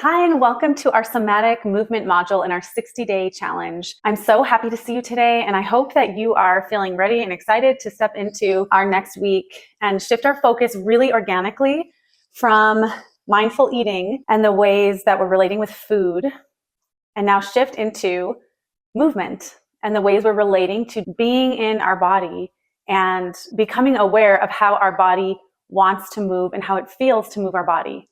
Hi, and welcome to our somatic movement module in our 60-day challenge. I'm so happy to see you today, and I hope that you are feeling ready and excited to step into our next week and shift our focus really organically from mindful eating and the ways that we're relating with food, and now shift into movement and the ways we're relating to being in our body and becoming aware of how our body wants to move and how it feels to move our body.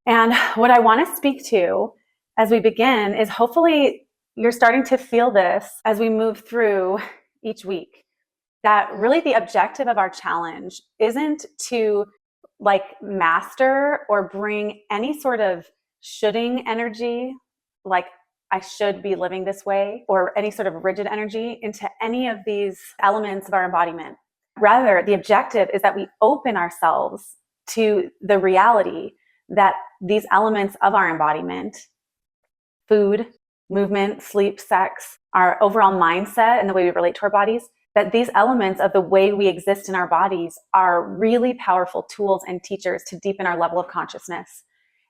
And what I want to speak to as we begin is hopefully you're starting to feel this as we move through each week, that really the objective of our challenge isn't to master or bring any sort of shoulding energy, like I should be living this way, or any sort of rigid energy into any of these elements of our embodiment. Rather, the objective is that we open ourselves to the reality that these elements of our embodiment, food, movement, sleep, sex, our overall mindset and the way we relate to our bodies, that these elements of the way we exist in our bodies are really powerful tools and teachers to deepen our level of consciousness.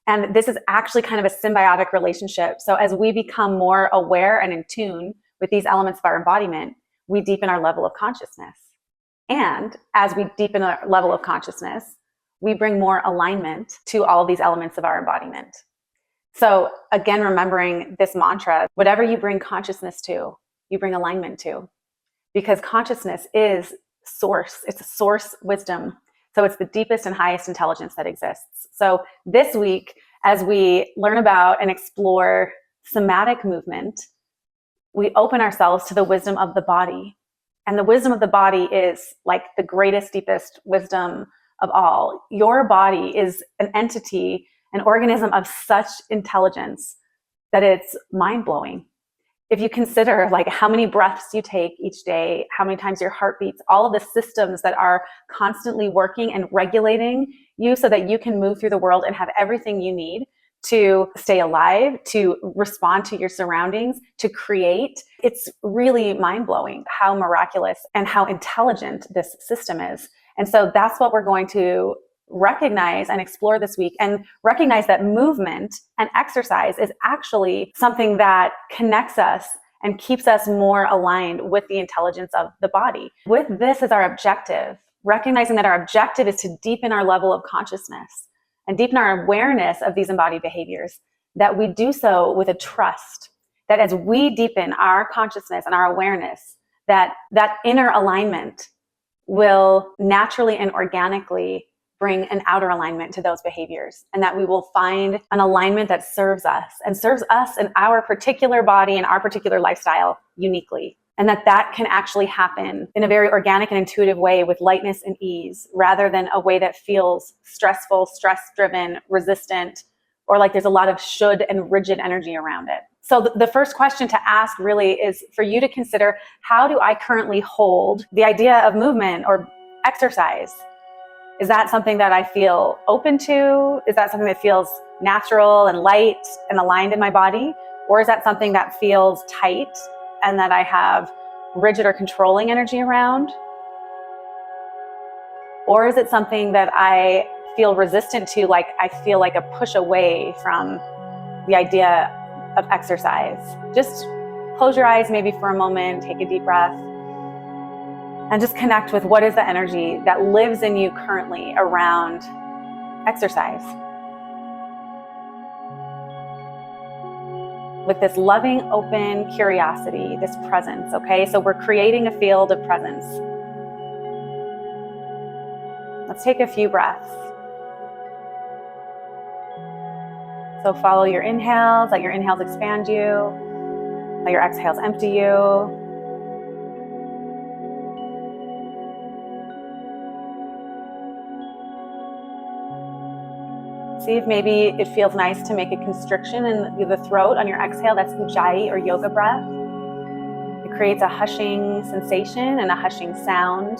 And this is actually kind of a symbiotic relationship. So as we become more aware and in tune with these elements of our embodiment, we deepen our level of consciousness. And as we deepen our level of consciousness, we bring more alignment to all of these elements of our embodiment. So again, remembering this mantra, whatever you bring consciousness to, you bring alignment to, because consciousness is source. It's a source wisdom. So it's the deepest and highest intelligence that exists. So this week, as we learn about and explore somatic movement, we open ourselves to the wisdom of the body. And the wisdom of the body is like the greatest, deepest wisdom of all. Your body is an entity, an organism of such intelligence that it's mind-blowing. If you consider like how many breaths you take each day, how many times your heart beats, all of the systems that are constantly working and regulating you so that you can move through the world and have everything you need to stay alive, to respond to your surroundings, to create. It's really mind-blowing how miraculous and how intelligent this system is. And so that's what we're going to recognize and explore this week, and recognize that movement and exercise is actually something that connects us and keeps us more aligned with the intelligence of the body. With this as our objective, recognizing that our objective is to deepen our level of consciousness and deepen our awareness of these embodied behaviors, that we do so with a trust that as we deepen our consciousness and our awareness, that inner alignment will naturally and organically bring an outer alignment to those behaviors, and that we will find an alignment that serves us and our particular body and our particular lifestyle uniquely. And that can actually happen in a very organic and intuitive way with lightness and ease, rather than a way that feels stressful, stress-driven, resistant, or like there's a lot of should and rigid energy around it. So the first question to ask really is for you to consider, how do I currently hold the idea of movement or exercise? Is that something that I feel open to? Is that something that feels natural and light and aligned in my body? Or is that something that feels tight and that I have rigid or controlling energy around? Or is it something that I feel resistant to, like I feel like a push away from the idea of exercise? Just close your eyes maybe for a moment, take a deep breath, and just connect with what is the energy that lives in you currently around exercise. With this loving, open curiosity, this presence, okay? So we're creating a field of presence. Let's take a few breaths. So follow your inhales, let your inhales expand you, let your exhales empty you. See if maybe it feels nice to make a constriction in the throat on your exhale. That's ujjayi or yoga breath. It creates a hushing sensation and a hushing sound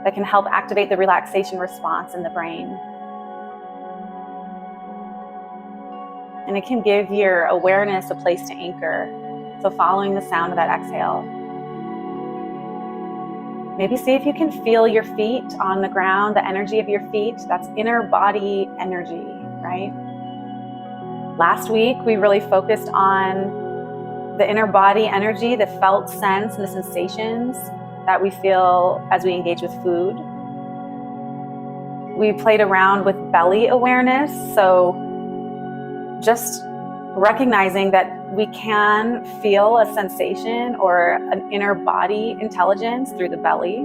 that can help activate the relaxation response in the brain. And it can give your awareness a place to anchor. So following the sound of that exhale. Maybe see if you can feel your feet on the ground, the energy of your feet. That's inner body energy, right? Last week, we really focused on the inner body energy, the felt sense and the sensations that we feel as we engage with food. We played around with belly awareness, so just recognizing that we can feel a sensation or an inner body intelligence through the belly.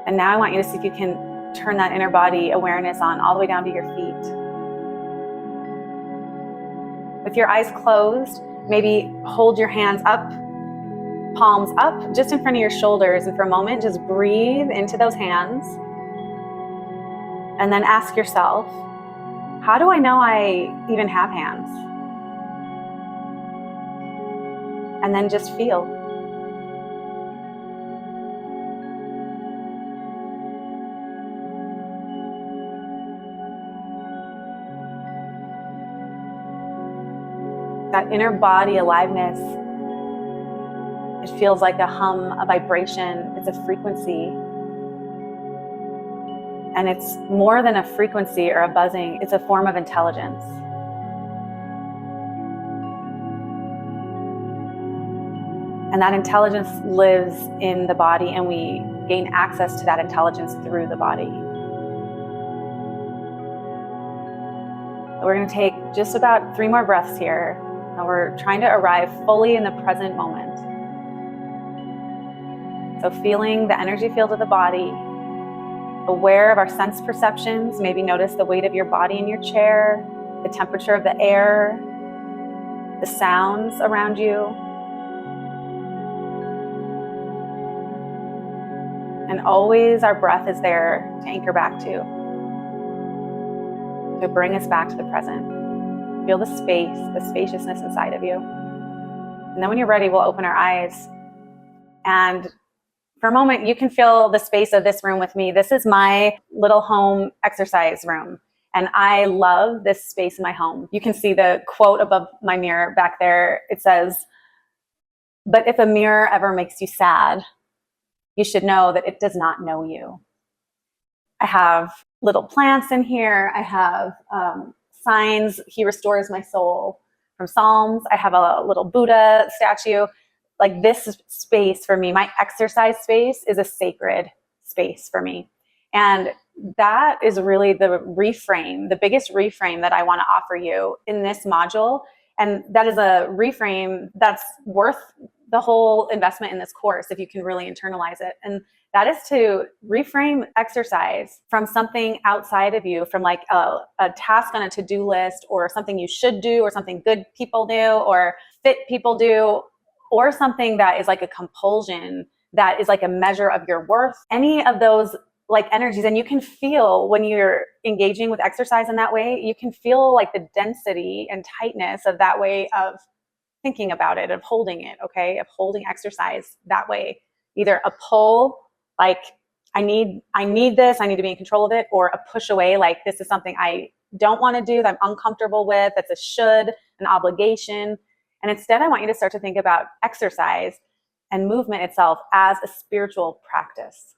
And now I want you to see if you can turn that inner body awareness on all the way down to your feet. With your eyes closed, maybe hold your hands up, palms up, just in front of your shoulders. And for a moment, just breathe into those hands. And then ask yourself, how do I know I even have hands? And then just feel. That inner body aliveness, it feels like a hum, a vibration, it's a frequency. And it's more than a frequency or a buzzing, it's a form of intelligence. And that intelligence lives in the body, and we gain access to that intelligence through the body. We're going to take just about 3 more breaths here. And we're trying to arrive fully in the present moment. So feeling the energy field of the body, aware of our sense perceptions, maybe notice the weight of your body in your chair, the temperature of the air, the sounds around you. And always our breath is there to anchor back to bring us back to the present. Feel the space, the spaciousness inside of you. And then when you're ready, we'll open our eyes. And for a moment, you can feel the space of this room with me. This is my little home exercise room. And I love this space in my home. You can see the quote above my mirror back there. It says, "But if a mirror ever makes you sad, you should know that it does not know you." I have little plants in here. I have signs, "He restores my soul," from Psalms. I have a little Buddha statue. Like, this space for me, my exercise space, is a sacred space for me. And that is really the reframe, the biggest reframe that I want to offer you in this module. And that is a reframe that's worth the whole investment in this course if you can really internalize it. And that is to reframe exercise from something outside of you, from like a task on a to-do list, or something you should do, or something good people do, or fit people do, or something that is like a compulsion, that is like a measure of your worth. Any of those like energies, and you can feel when you're engaging with exercise in that way, you can feel like the density and tightness of that way of thinking about it, of holding it, okay? Of holding exercise that way. Either a pull, like I need this, I need to be in control of it, or a push away, like this is something I don't want to do, that I'm uncomfortable with, that's a should, an obligation. And instead, I want you to start to think about exercise and movement itself as a spiritual practice.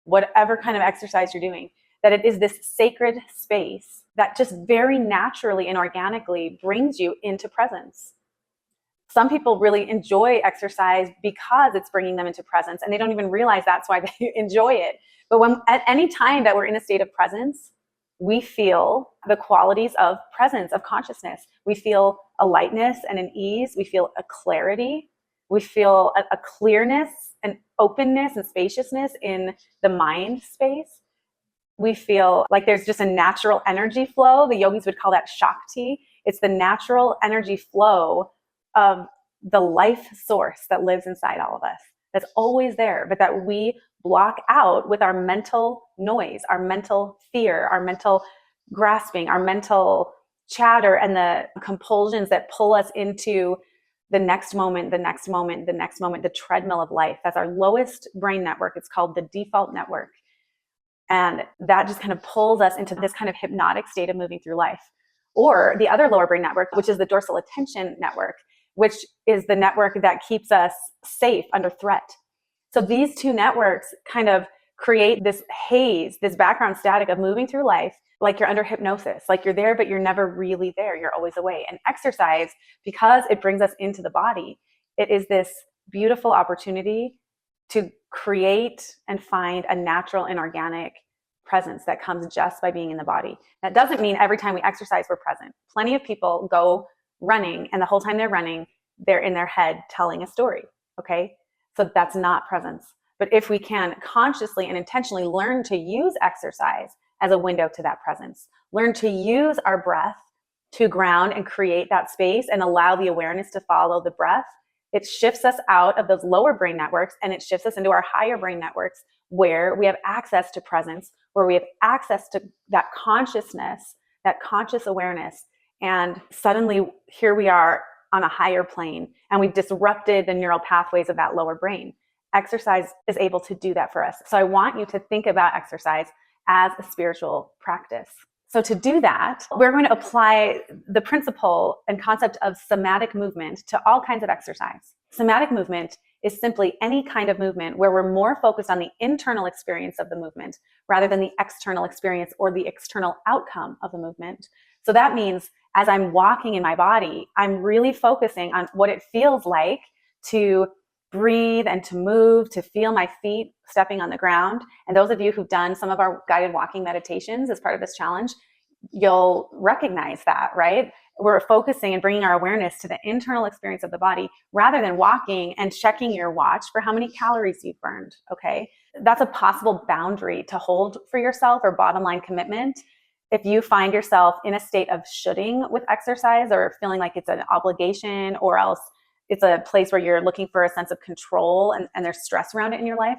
Whatever kind of exercise you're doing, that it is this sacred space that just very naturally and organically brings you into presence. Some people really enjoy exercise because it's bringing them into presence, and they don't even realize that's why they enjoy it. But when at any time that we're in a state of presence, we feel the qualities of presence, of consciousness. We feel a lightness and an ease. We feel a clarity. We feel a clearness, an openness and spaciousness in the mind space. We feel like there's just a natural energy flow. The yogis would call that Shakti. It's the natural energy flow of the life source that lives inside all of us, that's always there, but that we block out with our mental noise, our mental fear, our mental grasping, our mental chatter, and the compulsions that pull us into the next moment, the next moment, the next moment, the treadmill of life. That's our lowest brain network. It's called the default network. And that just kind of pulls us into this kind of hypnotic state of moving through life. Or the other lower brain network, which is the dorsal attention network, which is the network that keeps us safe under threat. So these two networks kind of create this haze, this background static of moving through life like you're under hypnosis, like you're there, but you're never really there. You're always away. And exercise, because it brings us into the body, it is this beautiful opportunity to create and find a natural and organic presence that comes just by being in the body. That doesn't mean every time we exercise, we're present. Plenty of people go running, and the whole time they're running, they're in their head telling a story. Okay. So that's not presence. But if we can consciously and intentionally learn to use exercise as a window to that presence, learn to use our breath to ground and create that space and allow the awareness to follow the breath, it shifts us out of those lower brain networks and it shifts us into our higher brain networks where we have access to presence, where we have access to that consciousness, that conscious awareness. And suddenly here we are on a higher plane, and we've disrupted the neural pathways of that lower brain. Exercise is able to do that for us. So I want you to think about exercise as a spiritual practice. So to do that, we're going to apply the principle and concept of somatic movement to all kinds of exercise. Somatic movement is simply any kind of movement where we're more focused on the internal experience of the movement rather than the external experience or the external outcome of the movement. So that means as I'm walking in my body, I'm really focusing on what it feels like to breathe and to move, to feel my feet stepping on the ground. And those of you who've done some of our guided walking meditations as part of this challenge, you'll recognize that, right? We're focusing and bringing our awareness to the internal experience of the body rather than walking and checking your watch for how many calories you've burned, okay? That's a possible boundary to hold for yourself or bottom line commitment. If you find yourself in a state of shoulding with exercise or feeling like it's an obligation, or else it's a place where you're looking for a sense of control and there's stress around it in your life,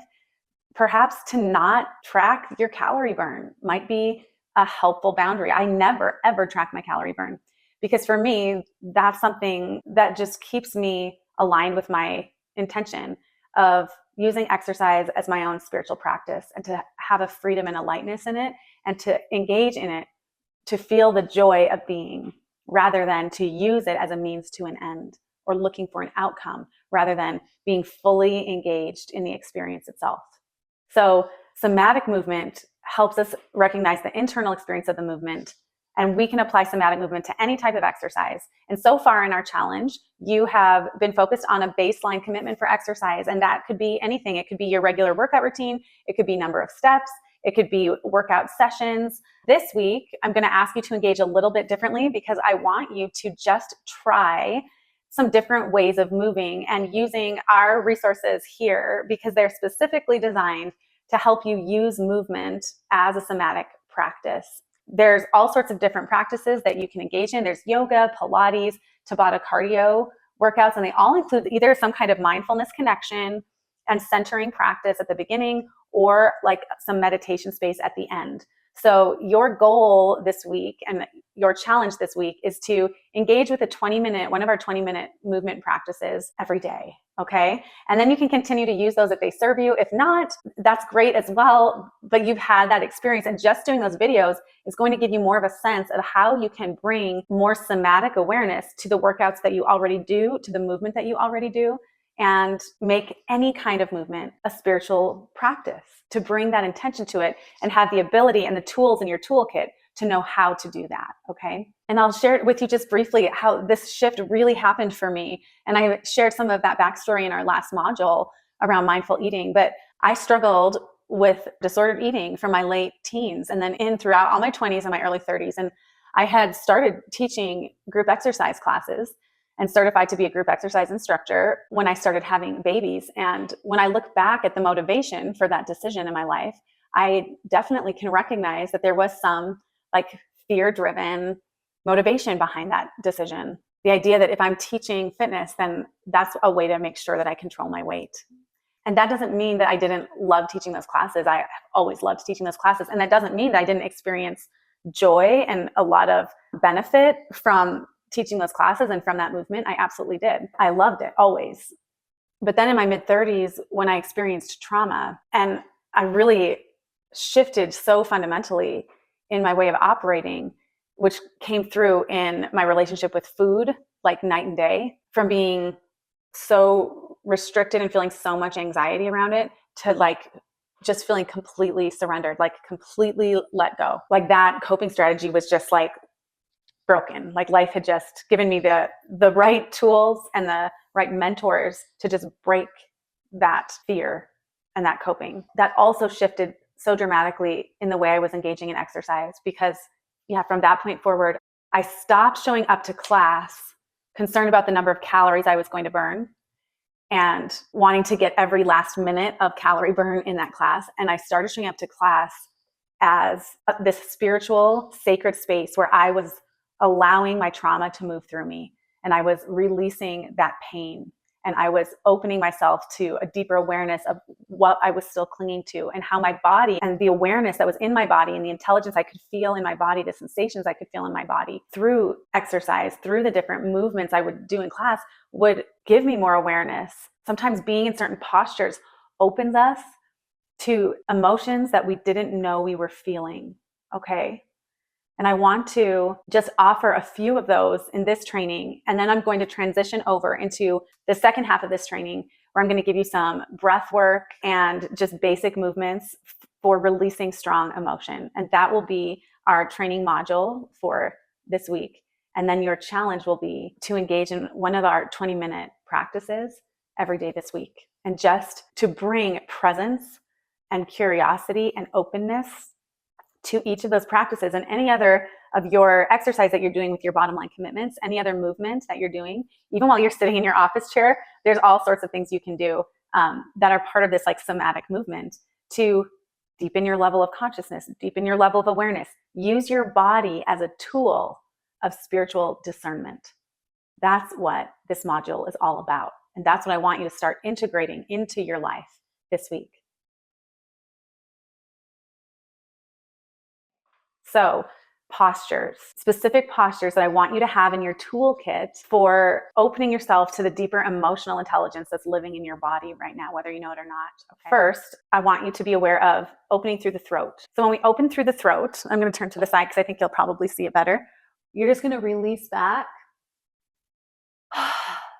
perhaps to not track your calorie burn might be a helpful boundary. I never, ever track my calorie burn because for me, that's something that just keeps me aligned with my intention of using exercise as my own spiritual practice and to have a freedom and a lightness in it and to engage in it, to feel the joy of being rather than to use it as a means to an end or looking for an outcome rather than being fully engaged in the experience itself. So somatic movement helps us recognize the internal experience of the movement, and we can apply somatic movement to any type of exercise. And so far in our challenge, you have been focused on a baseline commitment for exercise, and that could be anything. It could be your regular workout routine. It could be number of steps. It could be workout sessions. This week, I'm going to ask you to engage a little bit differently because I want you to just try some different ways of moving and using our resources here because they're specifically designed to help you use movement as a somatic practice. There's all sorts of different practices that you can engage in. There's yoga, Pilates, Tabata cardio workouts, and they all include either some kind of mindfulness connection and centering practice at the beginning or like some meditation space at the end. So your goal this week and your challenge this week is to engage with one of our 20-minute movement practices every day, okay? And then you can continue to use those if they serve you. If not, that's great as well, but you've had that experience, and just doing those videos is going to give you more of a sense of how you can bring more somatic awareness to the workouts that you already do, to the movement that you already do, and make any kind of movement a spiritual practice, to bring that intention to it and have the ability and the tools in your toolkit to know how to do that, okay? And I'll share it with you just briefly how this shift really happened for me. And I shared some of that backstory in our last module around mindful eating, but I struggled with disordered eating from my late teens and then throughout all my 20s and my early 30s. And I had started teaching group exercise classes and certified to be a group exercise instructor when I started having babies. And when I look back at the motivation for that decision in my life, I definitely can recognize that there was some like fear-driven motivation behind that decision. The idea that if I'm teaching fitness, then that's a way to make sure that I control my weight. And that doesn't mean that I didn't love teaching those classes. I always loved teaching those classes. And that doesn't mean that I didn't experience joy and a lot of benefit from teaching those classes and from that movement. I absolutely did. I loved it always. But then in my mid-30s, when I experienced trauma, and I really shifted so fundamentally in my way of operating, which came through in my relationship with food, like night and day, from being so restricted and feeling so much anxiety around it to like just feeling completely surrendered, like completely let go. Like that coping strategy was just like broken. Like life had just given me the right tools and the right mentors to just break that fear and that coping. That also shifted so dramatically in the way I was engaging in exercise, because from that point forward, I stopped showing up to class concerned about the number of calories I was going to burn and wanting to get every last minute of calorie burn in that class. And I started showing up to class as this spiritual, sacred space where I was allowing my trauma to move through me. And I was releasing that pain. And I was opening myself to a deeper awareness of what I was still clinging to, and how my body and the awareness that was in my body and the intelligence I could feel in my body, the sensations I could feel in my body through exercise, through the different movements I would do in class, would give me more awareness. Sometimes being in certain postures opens us to emotions that we didn't know we were feeling. Okay. And I want to just offer a few of those in this training. And then I'm going to transition over into the second half of this training, where I'm going to give you some breath work and just basic movements for releasing strong emotion. And that will be our training module for this week. And then your challenge will be to engage in one of our 20-minute practices every day this week. And just to bring presence and curiosity and openness to each of those practices, and any other of your exercise that you're doing with your bottom line commitments, any other movement that you're doing, even while you're sitting in your office chair. There's all sorts of things you can do that are part of this like somatic movement to deepen your level of consciousness, deepen your level of awareness. Use your body as a tool of spiritual discernment. That's what this module is all about. And that's what I want you to start integrating into your life this week. So postures, specific postures that I want you to have in your toolkit for opening yourself to the deeper emotional intelligence that's living in your body right now, whether you know it or not. Okay. First, I want you to be aware of opening through the throat. So when we open through the throat, I'm going to turn to the side because I think you'll probably see it better. You're just going to release back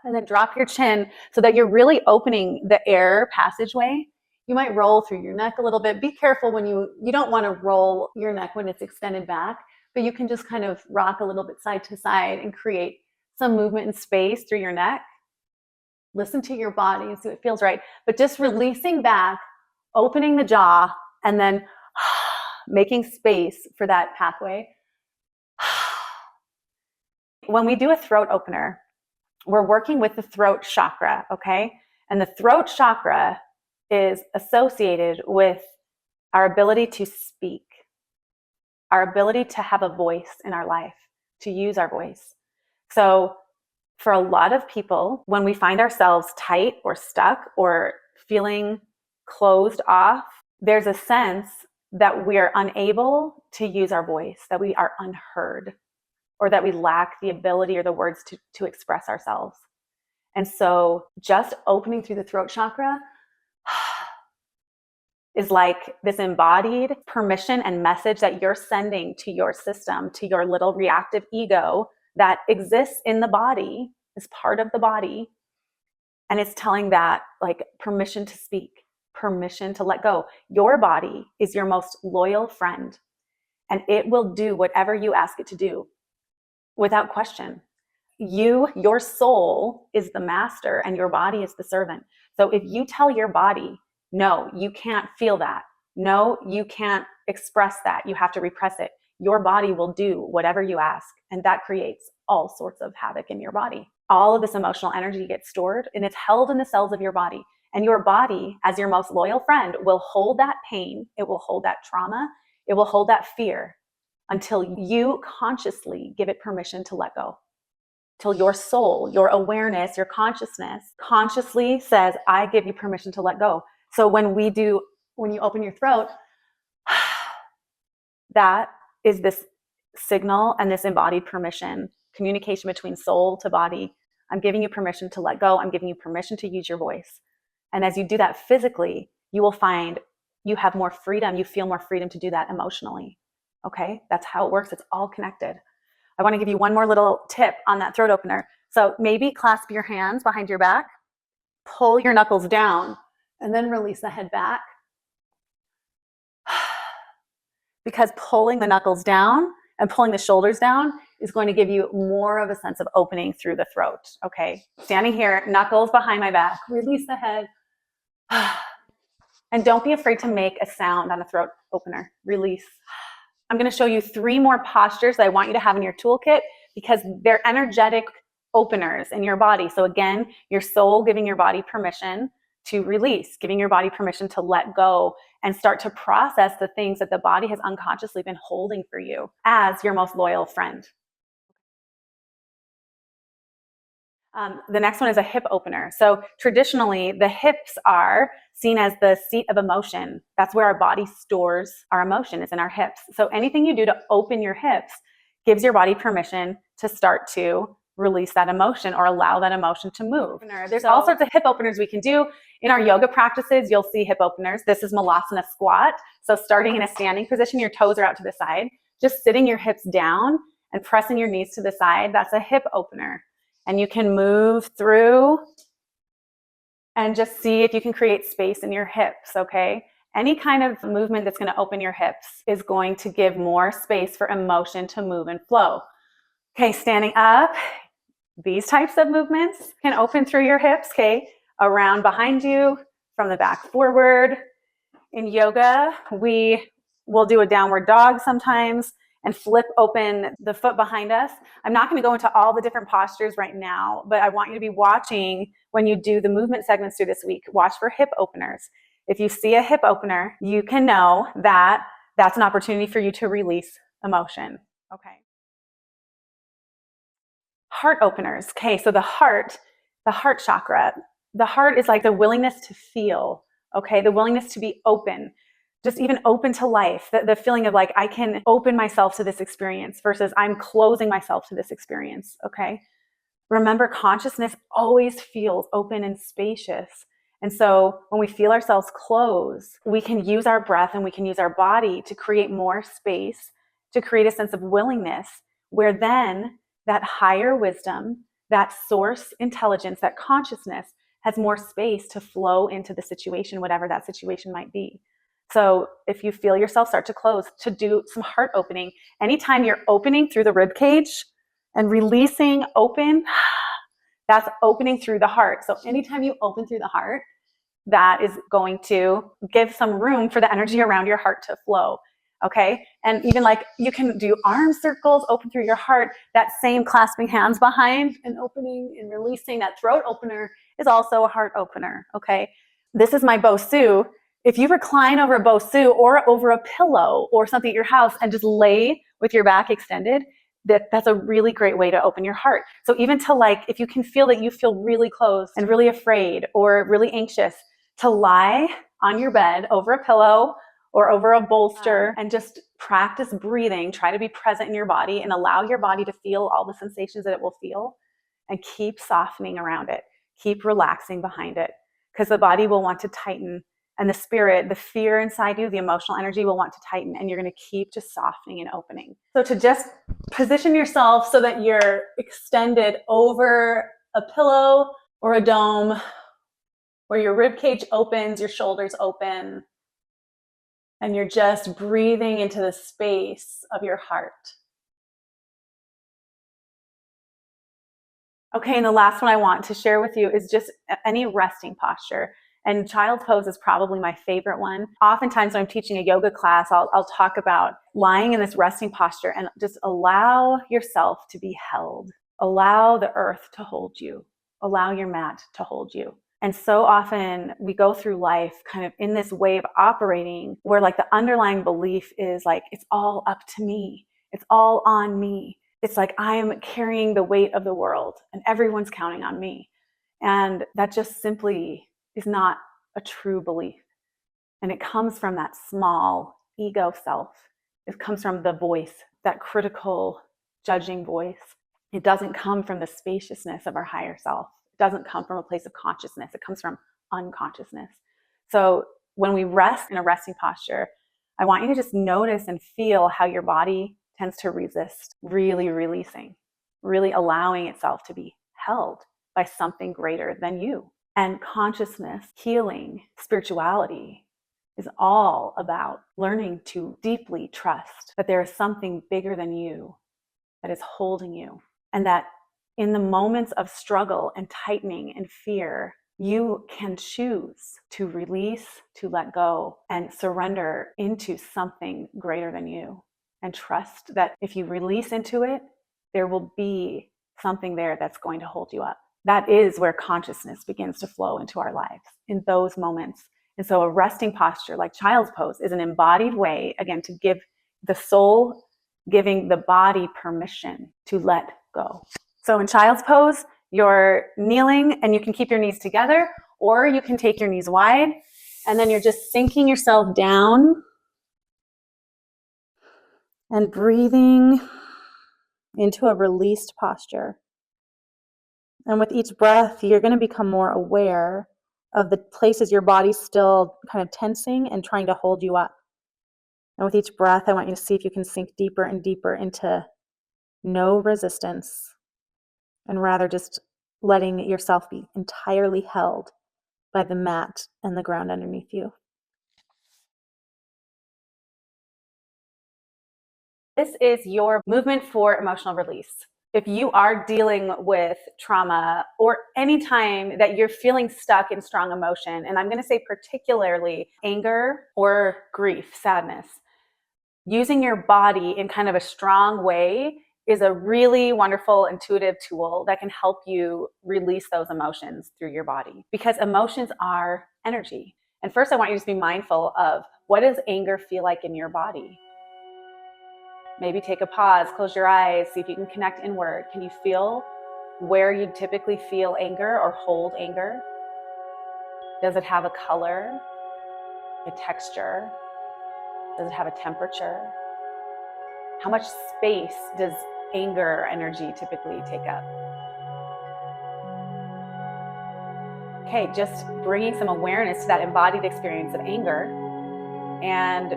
and then drop your chin so that you're really opening the air passageway. You might roll through your neck a little bit. Be careful when you don't want to roll your neck when it's extended back, but you can just kind of rock a little bit side to side and create some movement and space through your neck. Listen to your body and see what feels right. But just releasing back, opening the jaw, and then making space for that pathway. When we do a throat opener, we're working with the throat chakra, okay? And the throat chakra is associated with our ability to speak, our ability to have a voice in our life, to use our voice. So for a lot of people, when we find ourselves tight or stuck or feeling closed off, there's a sense that we are unable to use our voice, that we are unheard, or that we lack the ability or the words to express ourselves. And so just opening through the throat chakra is like this embodied permission and message that you're sending to your system, to your little reactive ego that exists in the body, is part of the body. And it's telling that like permission to speak, permission to let go. Your body is your most loyal friend, and it will do whatever you ask it to do without question. Your soul is the master and your body is the servant. So if you tell your body, no, you can't feel that. No, you can't express that. You have to repress it. Your body will do whatever you ask. And that creates all sorts of havoc in your body. All of this emotional energy gets stored and it's held in the cells of your body. And your body, as your most loyal friend, will hold that pain. It will hold that trauma. It will hold that fear until you consciously give it permission to let go. Till your soul, your awareness, your consciousness consciously says, I give you permission to let go. So when you open your throat, that is this signal and this embodied permission, communication between soul to body. I'm giving you permission to let go. I'm giving you permission to use your voice. And as you do that physically, you will find you have more freedom. You feel more freedom to do that emotionally. Okay? That's how it works. It's all connected. I want to give you one more little tip on that throat opener. So maybe clasp your hands behind your back, pull your knuckles down, and then release the head back. because pulling the knuckles down and pulling the shoulders down is going to give you more of a sense of opening through the throat. Okay, standing here, knuckles behind my back, release the head. And don't be afraid to make a sound on a throat opener. Release. I'm going to show you 3 more postures that I want you to have in your toolkit because they're energetic openers in your body. So again, your soul giving your body permission to release, giving your body permission to let go and start to process the things that the body has unconsciously been holding for you as your most loyal friend. The next one is a hip opener. So traditionally, the hips are seen as the seat of emotion. That's where our body stores our emotion, is in our hips. So anything you do to open your hips gives your body permission to start to release that emotion or allow that emotion to move. There's all sorts of hip openers we can do. In our yoga practices, you'll see hip openers. This is Malasana squat. So starting in a standing position, your toes are out to the side. Just sitting your hips down and pressing your knees to the side, that's a hip opener. And you can move through and just see if you can create space in your hips, okay? Any kind of movement that's going to open your hips is going to give more space for emotion to move and flow. Okay, standing up, these types of movements can open through your hips, okay? Around behind you, from the back forward. In yoga, we will do a downward dog sometimes and flip open the foot behind us. I'm not going to go into all the different postures right now, but I want you to be watching when you do the movement segments through this week. Watch for hip openers. If you see a hip opener, you can know that that's an opportunity for you to release emotion. Okay. Heart openers. Okay, so the heart chakra, the heart is like the willingness to feel, okay? The willingness to be open. Just even open to life, the feeling of like, I can open myself to this experience versus I'm closing myself to this experience, okay? Remember, consciousness always feels open and spacious. And so when we feel ourselves close, we can use our breath and we can use our body to create more space, to create a sense of willingness, where then that higher wisdom, that source intelligence, that consciousness has more space to flow into the situation, whatever that situation might be. So if you feel yourself start to close, to do some heart opening. Anytime you're opening through the rib cage and releasing open, that's opening through the heart. So anytime you open through the heart, that is going to give some room for the energy around your heart to flow. Okay. And even like you can do arm circles, open through your heart. That same clasping hands behind and opening and releasing, that throat opener is also a heart opener. Okay. This is my Bosu. If you recline over a Bosu or over a pillow or something at your house and just lay with your back extended, that's a really great way to open your heart. So even to like, if you can feel that you feel really closed and really afraid or really anxious, to lie on your bed over a pillow or over a bolster and just practice breathing. Try to be present in your body and allow your body to feel all the sensations that it will feel and keep softening around it. Keep relaxing behind it because the body will want to tighten and the spirit, the fear inside you, the emotional energy will want to tighten and you're going to keep just softening and opening. So to just position yourself so that you're extended over a pillow or a dome where your rib cage opens, your shoulders open, and you're just breathing into the space of your heart. Okay, and the last one I want to share with you is just any resting posture. And child's pose is probably my favorite one. Oftentimes when I'm teaching a yoga class, I'll talk about lying in this resting posture and just allow yourself to be held. Allow the earth to hold you. Allow your mat to hold you. And so often we go through life kind of in this way of operating where like the underlying belief is like, it's all up to me. It's all on me. It's like I am carrying the weight of the world and everyone's counting on me. And that just simply is not a true belief. And it comes from that small ego self. It comes from the voice, that critical, judging voice. It doesn't come from the spaciousness of our higher self. It doesn't come from a place of consciousness. It comes from unconsciousness. So when we rest in a resting posture, I want you to just notice and feel how your body tends to resist really releasing, really allowing itself to be held by something greater than you. And consciousness, healing, spirituality is all about learning to deeply trust that there is something bigger than you that is holding you, and that in the moments of struggle and tightening and fear, you can choose to release, to let go, and surrender into something greater than you. And trust that if you release into it, there will be something there that's going to hold you up. That is where consciousness begins to flow into our lives, in those moments. And so a resting posture like child's pose is an embodied way, again, to give the soul, giving the body permission to let go. So in child's pose, you're kneeling and you can keep your knees together, or you can take your knees wide, and then you're just sinking yourself down and breathing into a released posture. And with each breath, you're going to become more aware of the places your body's still kind of tensing and trying to hold you up. And with each breath, I want you to see if you can sink deeper and deeper into no resistance, and rather just letting yourself be entirely held by the mat and the ground underneath you. This is your movement for emotional release. If you are dealing with trauma, or any time that you're feeling stuck in strong emotion, and I'm going to say particularly anger or grief, sadness, using your body in kind of a strong way is a really wonderful intuitive tool that can help you release those emotions through your body, because emotions are energy. And first, I want you to be mindful of, what does anger feel like in your body? Maybe take a pause, close your eyes, see if you can connect inward. Can you feel where you typically feel anger or hold anger? Does it have a color, a texture? Does it have a temperature? How much space does anger energy typically take up? Okay, just bringing some awareness to that embodied experience of anger and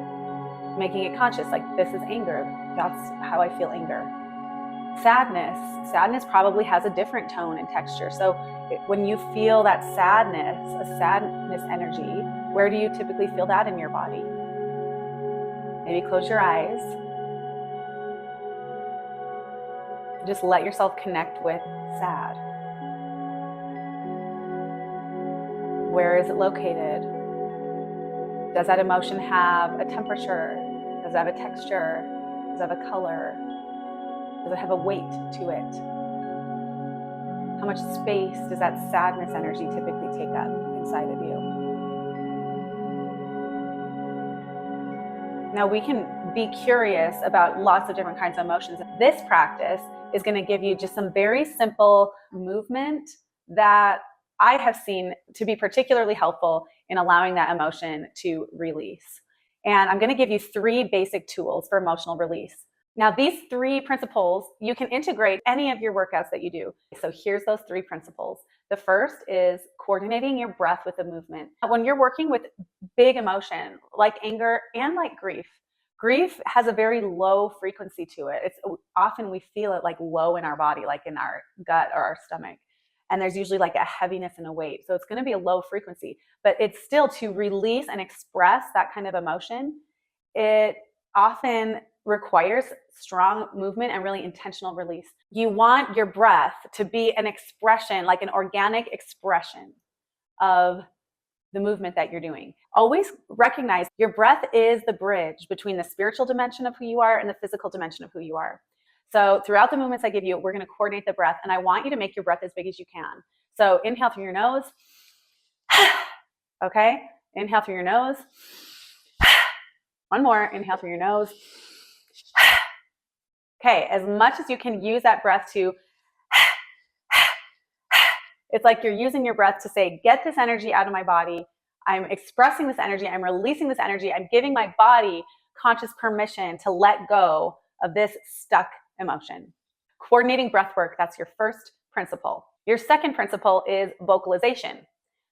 making it conscious, like, this is anger. That's how I feel anger. Sadness probably has a different tone and texture. So when you feel that sadness, a sadness energy, where do you typically feel that in your body? Maybe close your eyes. Just let yourself connect with sad. Where is it located? Does that emotion have a temperature? Does it have a texture? Does it have a color? Does it have a weight to it? How much space does that sadness energy typically take up inside of you? Now, we can be curious about lots of different kinds of emotions. This practice is going to give you just some very simple movement that I have seen to be particularly helpful in allowing that emotion to release. And I'm going to give you 3 basic tools for emotional release. Now, these 3 principles, you can integrate any of your workouts that you do. So here's those 3 principles. The first is coordinating your breath with the movement. When you're working with big emotion, like anger and like grief has a very low frequency to it. It's often we feel it like low in our body, like in our gut or our stomach. And there's usually like a heaviness and a weight. So it's going to be a low frequency, but it's still, to release and express that kind of emotion, it often requires strong movement and really intentional release. You want your breath to be an expression, like an organic expression of the movement that you're doing. Always recognize your breath is the bridge between the spiritual dimension of who you are and the physical dimension of who you are. So throughout the movements I give you, we're going to coordinate the breath, and I want you to make your breath as big as you can. So inhale through your nose. Okay, inhale through your nose. One more, inhale through your nose. Okay, as much as you can use that breath to, it's like you're using your breath to say, get this energy out of my body. I'm expressing this energy. I'm releasing this energy. I'm giving my body conscious permission to let go of this stuck emotion. Coordinating breath work, that's your first principle. Your second principle is vocalization.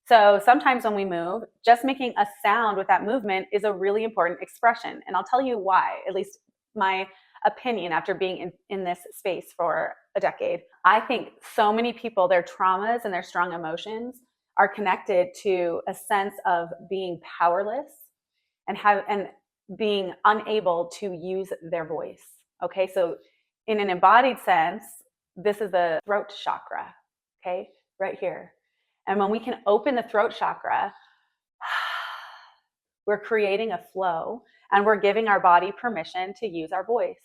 So sometimes when we move, just making a sound with that movement is a really important expression. And I'll tell you why, at least my opinion after being in this space for a decade. I think so many people, their traumas and their strong emotions are connected to a sense of being powerless and being unable to use their voice. Okay, so in an embodied sense, this is the throat chakra, okay, right here. And when we can open the throat chakra, we're creating a flow and we're giving our body permission to use our voice,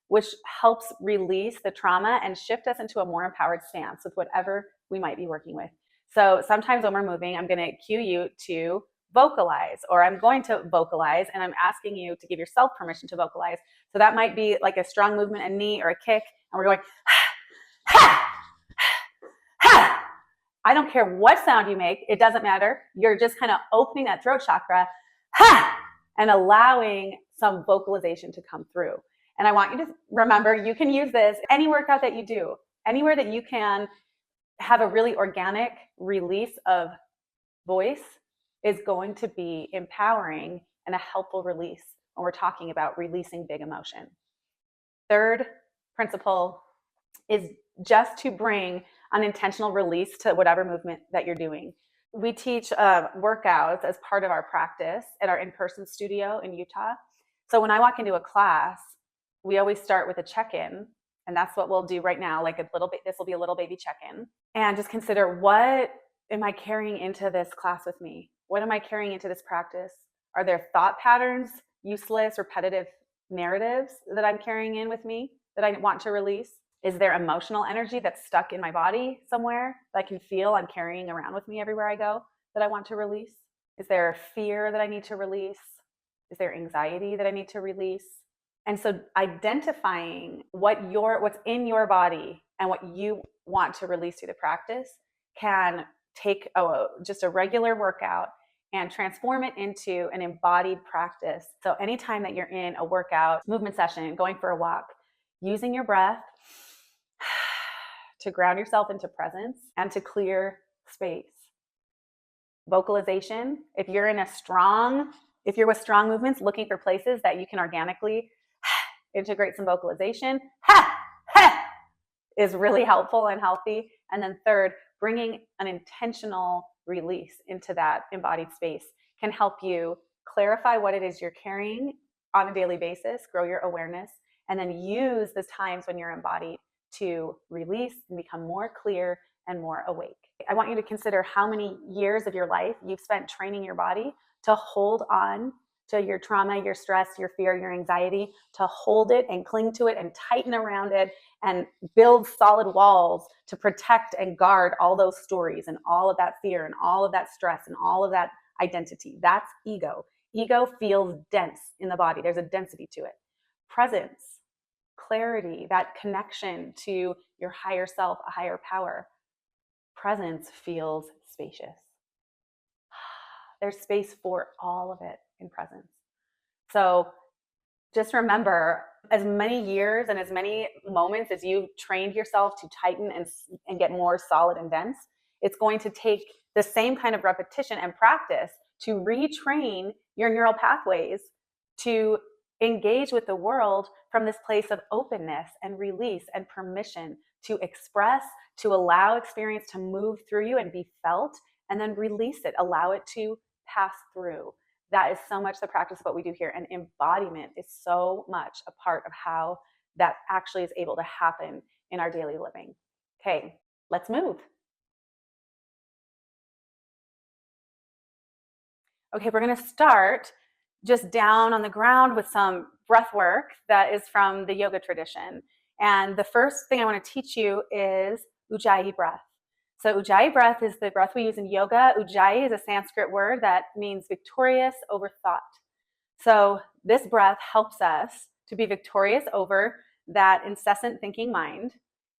which helps release the trauma and shift us into a more empowered stance with whatever we might be working with. So sometimes when we're moving, I'm going to cue you to vocalize, or I'm going to vocalize, and I'm asking you to give yourself permission to vocalize. So that might be like a strong movement, a knee or a kick, and we're going, ha, ha. I don't care what sound you make. It doesn't matter. You're just kind of opening that throat chakra, ha, and allowing some vocalization to come through. And I want you to remember, you can use this any workout that you do, anywhere that you can have a really organic release of voice is going to be empowering and a helpful release when we're talking about releasing big emotion. Third principle is just to bring an intentional release to whatever movement that you're doing. We teach workouts as part of our practice at our in-person studio in Utah. So when I walk into a class, we always start with a check-in, and that's what we'll do right now. Like a little bit, this will be a little baby check-in, and just consider, what am I carrying into this class with me? What am I carrying into this practice? Are there thought patterns, useless, repetitive narratives that I'm carrying in with me that I want to release? Is there emotional energy that's stuck in my body somewhere that I can feel I'm carrying around with me everywhere I go that I want to release? Is there fear that I need to release? Is there anxiety that I need to release? And so identifying what's in your body and what you want to release through the practice can take just a regular workout and transform it into an embodied practice. So anytime that you're in a workout, movement session, going for a walk, using your breath to ground yourself into presence and to clear space. Vocalization, if you're with strong movements, looking for places that you can organically integrate some vocalization, is really helpful and healthy. And then third, bringing an intentional release into that embodied space can help you clarify what it is you're carrying on a daily basis, grow your awareness, and then use the times when you're embodied to release and become more clear and more awake. I want you to consider how many years of your life you've spent training your body to hold on to your trauma, your stress, your fear, your anxiety, to hold it and cling to it and tighten around it and build solid walls to protect and guard all those stories and all of that fear and all of that stress and all of that identity. That's ego. Ego feels dense in the body. There's a density to it. Presence, clarity, that connection to your higher self, a higher power. Presence feels spacious. There's space for all of it in presence. So just remember, as many years and as many moments as you've trained yourself to tighten and get more solid and dense, it's going to take the same kind of repetition and practice to retrain your neural pathways to engage with the world from this place of openness and release and permission to express, to allow experience to move through you and be felt, and then release it, allow it to pass through. That is so much the practice of what we do here. And embodiment is so much a part of how that actually is able to happen in our daily living. Okay, let's move. Okay, we're going to start just down on the ground with some breath work that is from the yoga tradition. And the first thing I want to teach you is Ujjayi breath. So Ujjayi breath is the breath we use in yoga. Ujjayi is a Sanskrit word that means victorious over thought. So this breath helps us to be victorious over that incessant thinking mind,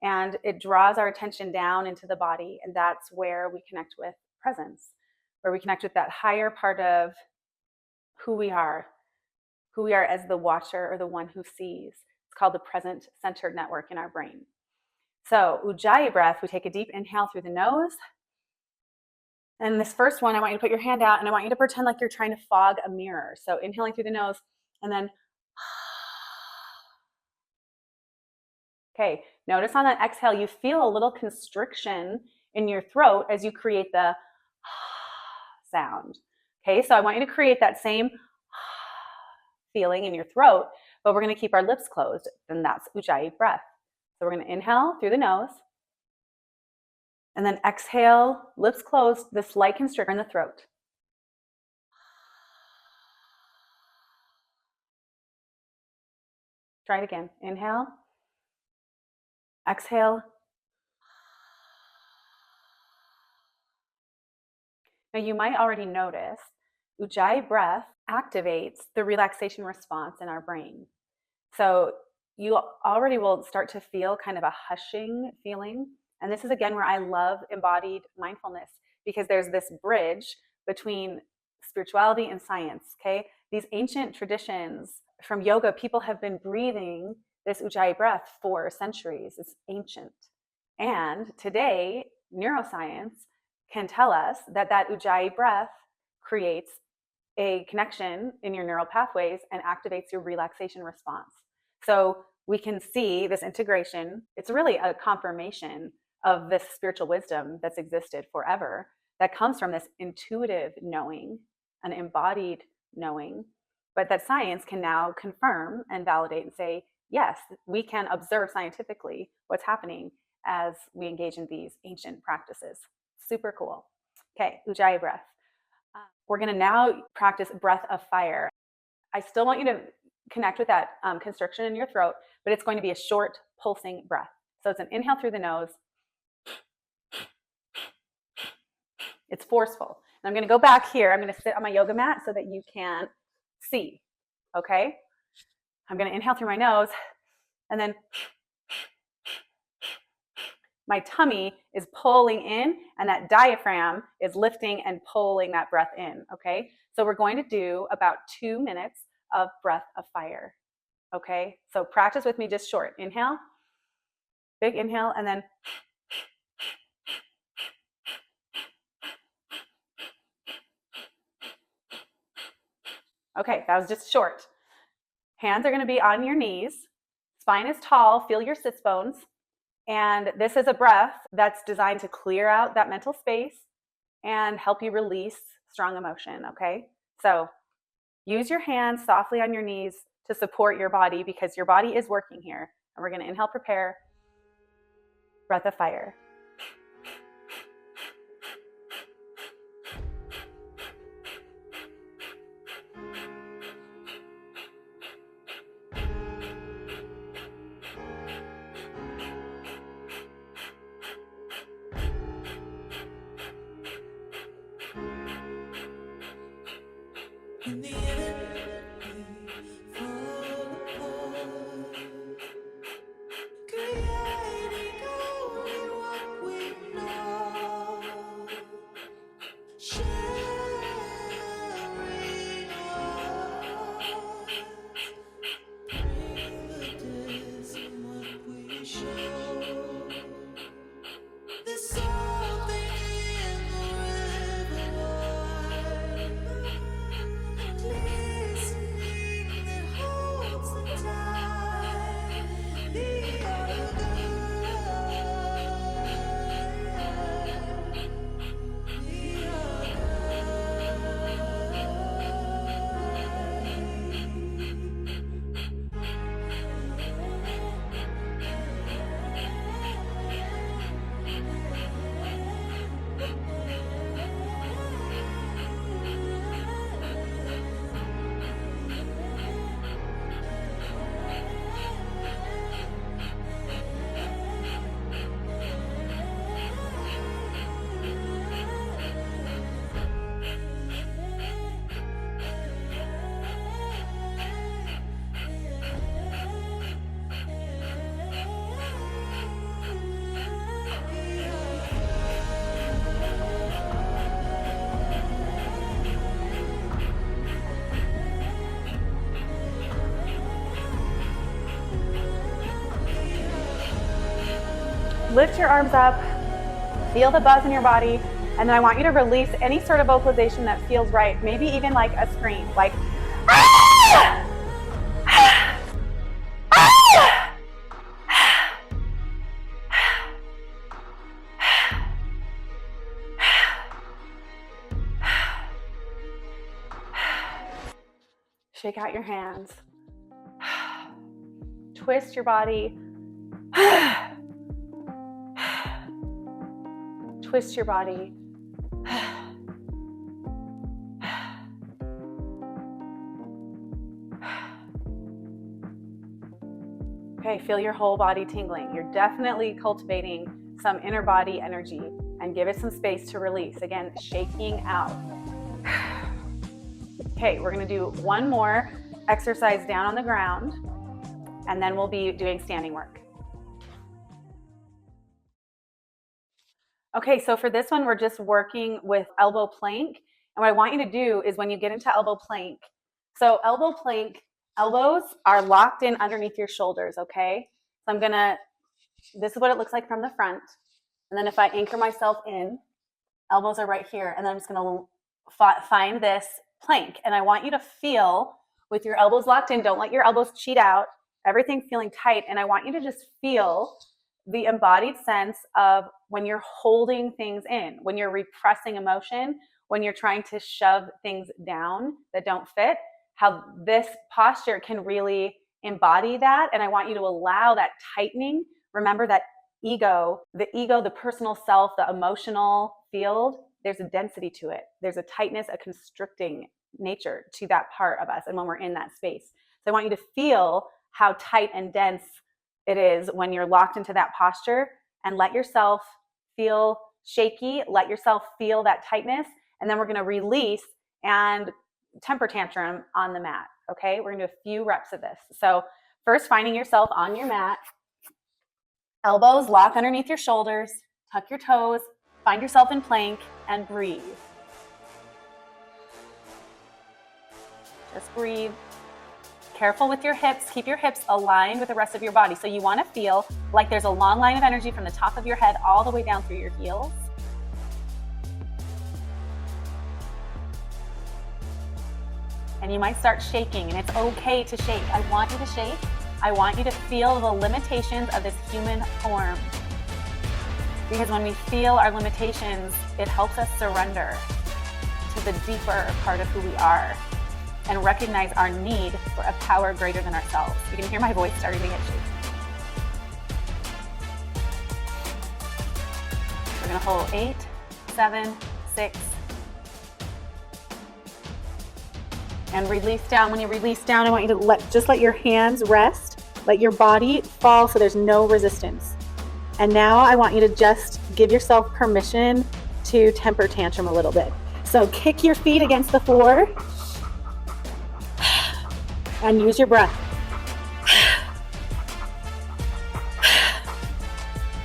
and it draws our attention down into the body, and that's where we connect with presence, where we connect with that higher part of who we are as the watcher or the one who sees. It's called the present centered network in our brain. So Ujjayi breath, we take a deep inhale through the nose. And this first one, I want you to put your hand out and I want you to pretend like you're trying to fog a mirror. So inhaling through the nose and then, okay, notice on that exhale, you feel a little constriction in your throat as you create the sound. Okay, so I want you to create that same feeling in your throat, but we're going to keep our lips closed. And that's Ujjayi breath. So we're going to inhale through the nose and then exhale, lips closed, this light constrictor in the throat. Try it again. Inhale, exhale. Now you might already notice Ujjayi breath activates the relaxation response in our brain. So you already will start to feel kind of a hushing feeling. And this is again where I love embodied mindfulness, because there's this bridge between spirituality and science, okay? These ancient traditions from yoga, people have been breathing this Ujjayi breath for centuries. It's ancient. And today, neuroscience can tell us that that Ujjayi breath creates a connection in your neural pathways and activates your relaxation response. So we can see this integration. It's really a confirmation of this spiritual wisdom that's existed forever, that comes from this intuitive knowing, an embodied knowing, but that science can now confirm and validate and say, yes, we can observe scientifically what's happening as we engage in these ancient practices. Super cool. Okay, Ujjayi breath. We're going to now practice breath of fire. I still want you to connect with that constriction in your throat, but it's going to be a short pulsing breath. So it's an inhale through the nose. It's forceful. And I'm going to go back here. I'm going to sit on my yoga mat so that you can see. Okay? I'm going to inhale through my nose, and then my tummy is pulling in, and that diaphragm is lifting and pulling that breath in, okay? So we're going to do about 2 minutes of breath of fire, okay? So practice with me, just short. Inhale, big inhale, and then okay, that was just short. Hands are going to be on your knees. Spine is tall. Feel your sits bones. And this is a breath that's designed to clear out that mental space and help you release strong emotion, okay? So use your hands softly on your knees to support your body, because your body is working here. And we're going to inhale, prepare, breath of fire. In the end, we fall apart, creating only what we know, sharing our bring the distance in what we show. There's something in the river wide, glistening that holds the tide. The other lift your arms up, feel the buzz in your body, and then I want you to release any sort of vocalization that feels right, maybe even like a scream, like ah! Ah! Shake out your hands. Twist your body. Twist your body. Okay, feel your whole body tingling. You're definitely cultivating some inner body energy, and give it some space to release. Again, shaking out. Okay, we're gonna do one more exercise down on the ground, and then we'll be doing standing work. Okay, so for this one, we're just working with elbow plank. And what I want you to do is when you get into elbow plank, so elbow plank, elbows are locked in underneath your shoulders, okay? So this is what it looks like from the front. And then if I anchor myself in, elbows are right here. And then I'm just gonna find this plank. And I want you to feel with your elbows locked in, don't let your elbows cheat out, everything feeling tight. And I want you to just feel the embodied sense of when you're holding things in, when you're repressing emotion, when you're trying to shove things down that don't fit, how this posture can really embody that. And I want you to allow that tightening. Remember that ego, the personal self, the emotional field, there's a density to it. There's a tightness, a constricting nature to that part of us. And when we're in that space, so I want you to feel how tight and dense it is when you're locked into that posture, and let yourself feel shaky, let yourself feel that tightness, and then we're gonna release and temper tantrum on the mat, okay? We're gonna do a few reps of this. So first, finding yourself on your mat, elbows lock underneath your shoulders, tuck your toes, find yourself in plank, and breathe. Just breathe. Careful with your hips. Keep your hips aligned with the rest of your body. So you want to feel like there's a long line of energy from the top of your head all the way down through your heels. And you might start shaking, and it's okay to shake. I want you to shake. I want you to feel the limitations of this human form. Because when we feel our limitations, it helps us surrender to the deeper part of who we are and recognize our need for a power greater than ourselves. You can hear my voice starting to get shaky. We're gonna hold 8, 7, 6, and release down. When you release down, I want you to let your hands rest, let your body fall so there's no resistance. And now I want you to just give yourself permission to temper tantrum a little bit. So kick your feet against the floor and use your breath.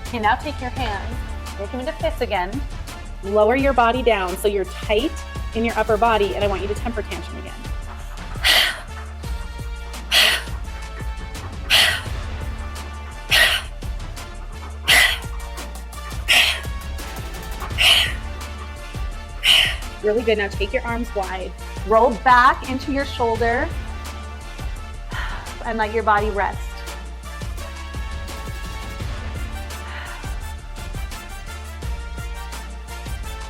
Okay, now take your hands, make them into fists again. Lower your body down so you're tight in your upper body, and I want you to temper tantrum again. Really good. Now take your arms wide. Roll back into your shoulder and let your body rest.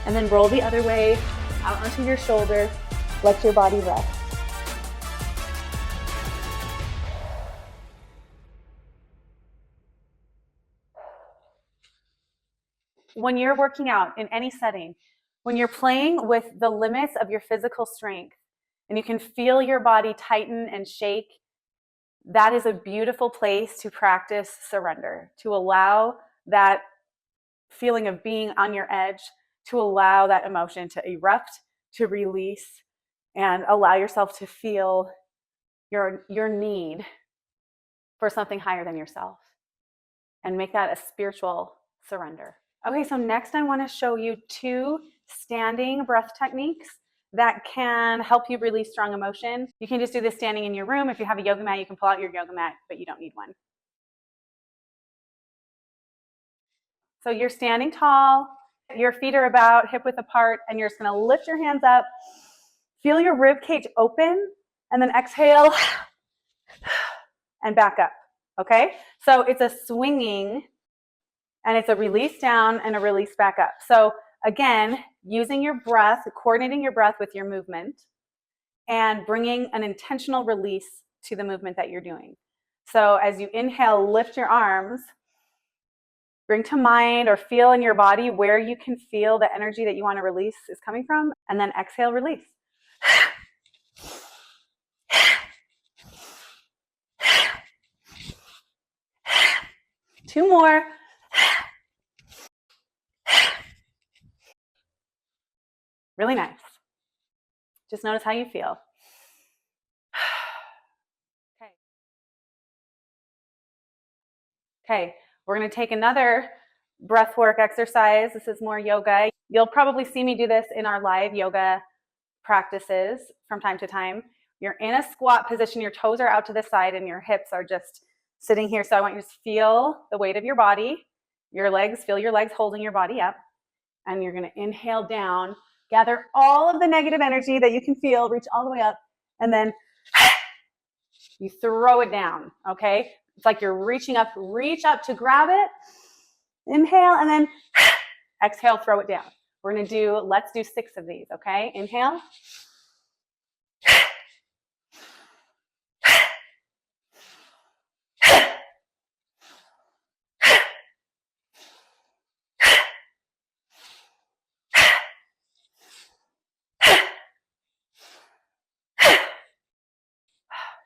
And then roll the other way out onto your shoulder. Let your body rest. When you're working out in any setting, when you're playing with the limits of your physical strength, and you can feel your body tighten and shake, that is a beautiful place to practice surrender, to allow that feeling of being on your edge, to allow that emotion to erupt, to release, and allow yourself to feel your need for something higher than yourself, and make that a spiritual surrender. Okay, so next I want to show you 2 standing breath techniques that can help you release strong emotion. You can just do this standing in your room. If you have a yoga mat, you can pull out your yoga mat, but you don't need one. So you're standing tall, your feet are about hip width apart, and you're just gonna lift your hands up, feel your rib cage open, and then exhale and back up, okay? So it's a swinging, and it's a release down and a release back up. So again, using your breath, coordinating your breath with your movement, and bringing an intentional release to the movement that you're doing. So as you inhale, lift your arms, bring to mind or feel in your body where you can feel the energy that you want to release is coming from, and then exhale, release. Two more. Really nice. Just notice how you feel. Okay, we're going to take another breath work exercise. This is more yoga. You'll probably see me do this in our live yoga practices from time to time. You're in a squat position, your toes are out to the side and your hips are just sitting here. So I want you to feel the weight of your body, your legs, feel your legs holding your body up. And you're going to inhale down, gather all of the negative energy that you can feel, reach all the way up, and then you throw it down, okay? It's like you're reaching up, reach up to grab it, inhale, and then exhale, throw it down. We're going to do, let's do 6 of these, okay? Inhale.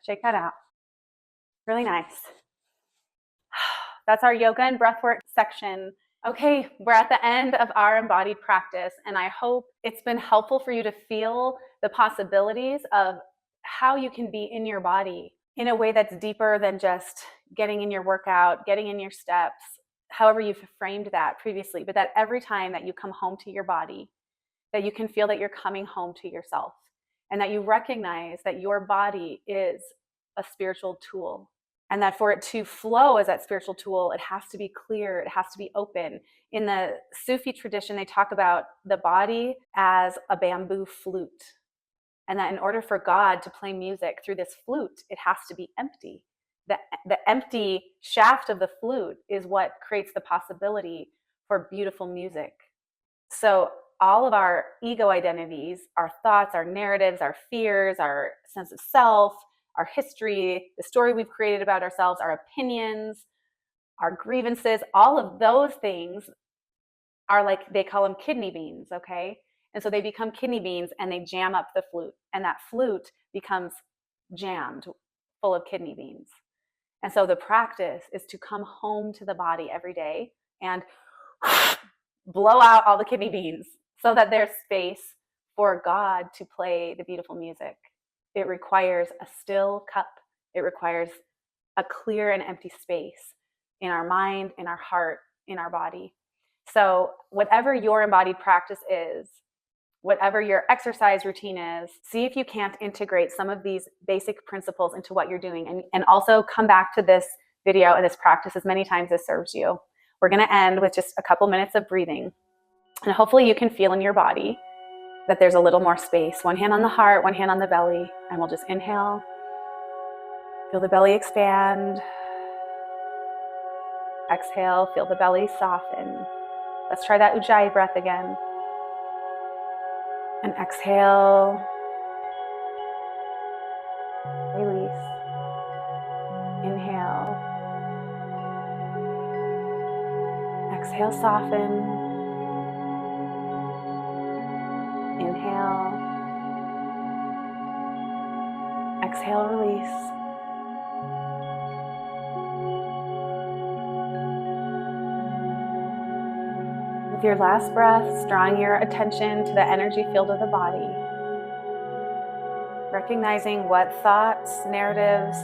Shake that out. Really nice. That's our yoga and breathwork section. Okay, we're at the end of our embodied practice, and I hope it's been helpful for you to feel the possibilities of how you can be in your body in a way that's deeper than just getting in your workout, getting in your steps, however you've framed that previously, but that every time that you come home to your body, that you can feel that you're coming home to yourself, and that you recognize that your body is a spiritual tool, and that for it to flow as that spiritual tool, it has to be clear, it has to be open. In the Sufi tradition, they talk about the body as a bamboo flute, and that in order for God to play music through this flute, it has to be empty. The empty shaft of the flute is what creates the possibility for beautiful music. So all of our ego identities, our thoughts, our narratives, our fears, our sense of self, our history, the story we've created about ourselves, our opinions, our grievances, all of those things are like, they call them kidney beans, okay? And so they become kidney beans and they jam up the flute, and that flute becomes jammed full of kidney beans. And so the practice is to come home to the body every day and blow out all the kidney beans so that there's space for God to play the beautiful music. It requires a still cup. It requires a clear and empty space in our mind, in our heart, in our body. So whatever your embodied practice is, whatever your exercise routine is, see if you can't integrate some of these basic principles into what you're doing, and also come back to this video and this practice as many times as serves you. We're going to end with just a couple minutes of breathing, and hopefully you can feel in your body that there's a little more space. One hand on the heart, one hand on the belly, and we'll just inhale. Feel the belly expand. Exhale, feel the belly soften. Let's try that Ujjayi breath again. And exhale, release. Inhale. Exhale, soften. Inhale. Exhale, release. With your last breaths, drawing your attention to the energy field of the body, recognizing what thoughts, narratives,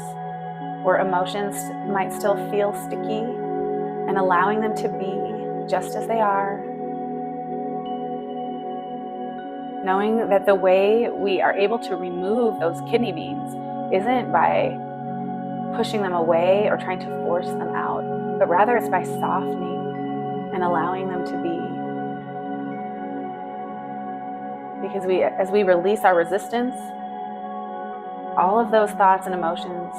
or emotions might still feel sticky, and allowing them to be just as they are. Knowing that the way we are able to remove those kidney beans isn't by pushing them away or trying to force them out, but rather it's by softening and allowing them to be. Because as we release our resistance, all of those thoughts and emotions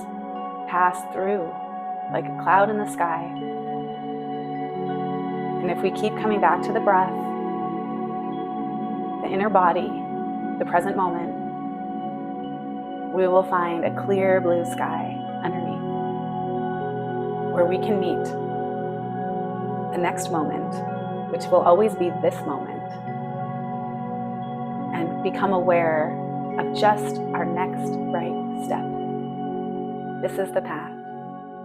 pass through like a cloud in the sky. And if we keep coming back to the breath, the inner body, the present moment, we will find a clear blue sky underneath where we can meet the next moment, which will always be this moment, and become aware of just our next right step. This is the path.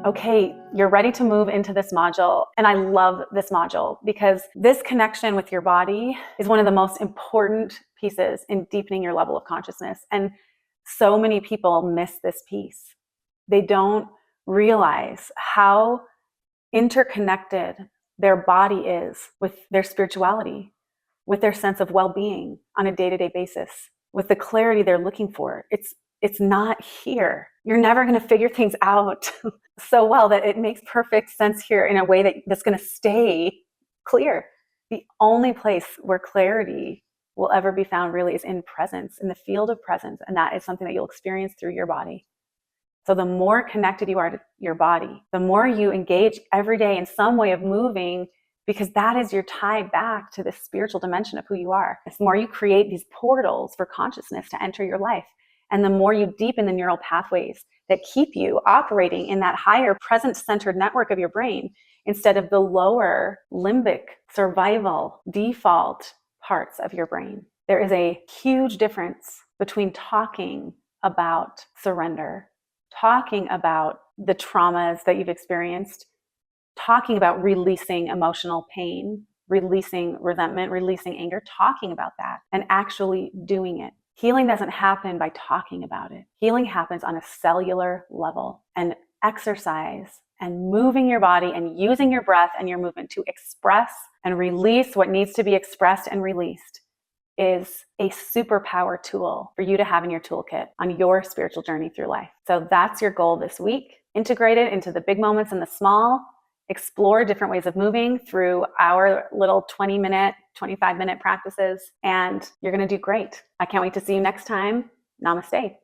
Okay, you're ready to move into this module. And I love this module because this connection with your body is one of the most important pieces in deepening your level of consciousness. And so many people miss this piece. They don't realize how interconnected their body is with their spirituality, with their sense of well-being on a day-to-day basis, with the clarity they're looking for. It's not here. You're never going to figure things out so well that it makes perfect sense here in a way that's going to stay clear. The only place where clarity will ever be found really is in presence, in the field of presence. And that is something that you'll experience through your body. So the more connected you are to your body, the more you engage every day in some way of moving, because that is your tie back to the spiritual dimension of who you are. The more you create these portals for consciousness to enter your life, and the more you deepen the neural pathways that keep you operating in that higher present-centered network of your brain instead of the lower limbic survival default parts of your brain. There is a huge difference between talking about surrender, talking about the traumas that you've experienced, talking about releasing emotional pain, releasing resentment, releasing anger, talking about that, and actually doing it. Healing doesn't happen by talking about it. Healing happens on a cellular level, and exercise and moving your body and using your breath and your movement to express and release what needs to be expressed and released is a superpower tool for you to have in your toolkit on your spiritual journey through life. So that's your goal this week. Integrate it into the big moments and the small. Explore different ways of moving through our little 20-minute, 25-minute practices, and you're going to do great. I can't wait to see you next time. Namaste.